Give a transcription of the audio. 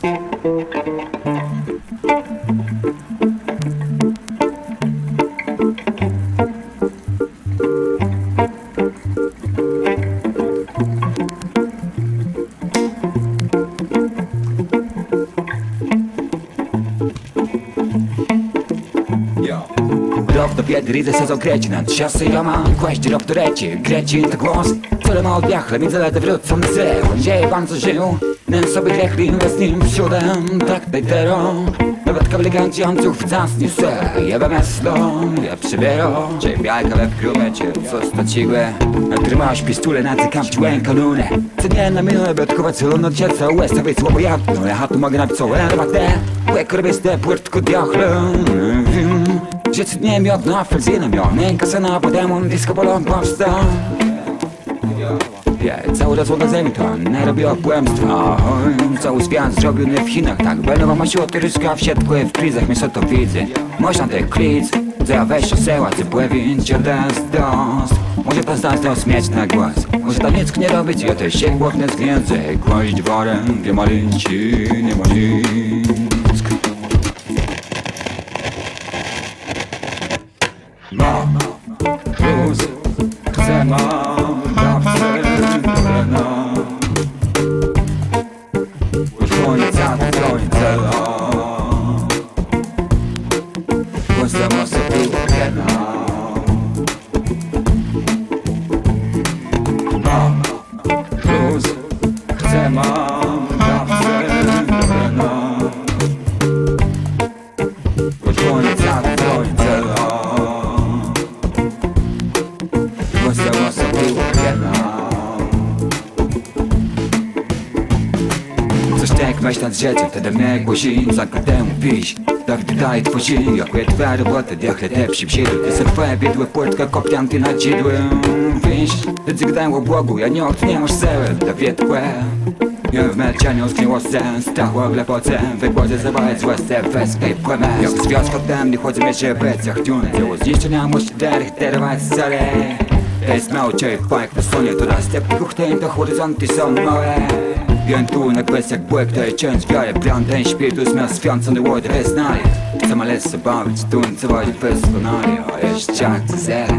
Rok do biedy, ridzę sezon Grecinant. Siosy ja mam kłaść, rok do reci. Grecin to głos, tyle ma odbiachle. Między lety wrócą na zel. Dzieje pan co żył, nen sobie grechli z nim przodem. Tak dejtero, nawet kableganci ąców wcasnie se. Jeba miasto, ja przybiero. Ciebie jajka we wkrumecie, co straciłe. Trzymasz pistule, nacykam w łękę lunę. Co nie na minę, by odkuwać celą od dziecka. Łez, aby słabo jadno, ja tu mogę napisać całe rabatę. Łek robię ste, płyrtko diochle. Że nie miodno, a felzina miodny. Kasana, podemon, disco, bolon, powsta. Cały rozłoga zemi to nie robi okłamstwa. Cały świat zrobiony w Chinach, tak. Benowa ma siłę tyryska, wsiadkły w krizach, mnie to widzę. Można te klic, za weź oseła, ty płewin, cię dast dost. Może ta zdać to śmieć na głos. Może ta nic nie robić, ja też się głowne zwiędzę. Kłaść dworem, nie ma linci, nie ma nic. Mam plus, chcę mam, dawcę, kolena. Już końca do końca. Głosem osoby okena. Mam plus, chcę mam, dawcę, kolena. Już końca do końca. Coś tak weź nad życiem, wtedy mnie głosi. Zakład temu piś, tak dodaj tworzy. Jakie twoja robota, diachle te psi psiedły. Ty se twoje biedłe płótka, kopianty na dzidły. Wiś, ty zygdają o Bogu, ja nie od nie masz sełe, to wietłe. Ja w melcianiu zgniło sens, stachło w lepoce. Wygłodzę zabałać złe se, wespę i płemę. Jak z związku tam nie chodzę mnie becach dziuny. Dzieło zniszczenia musi derech, terować sale. To jest mało ciebie, pajek na stronie, to następny kuchnień, to horyzonty są małe. Piętunek bez jak błek, to jest cięć wiarę. Blanden śpietus miał świącony łody wyznali. Sama les bawić, tuncować bez doskonale. A jeszcze ciach zero.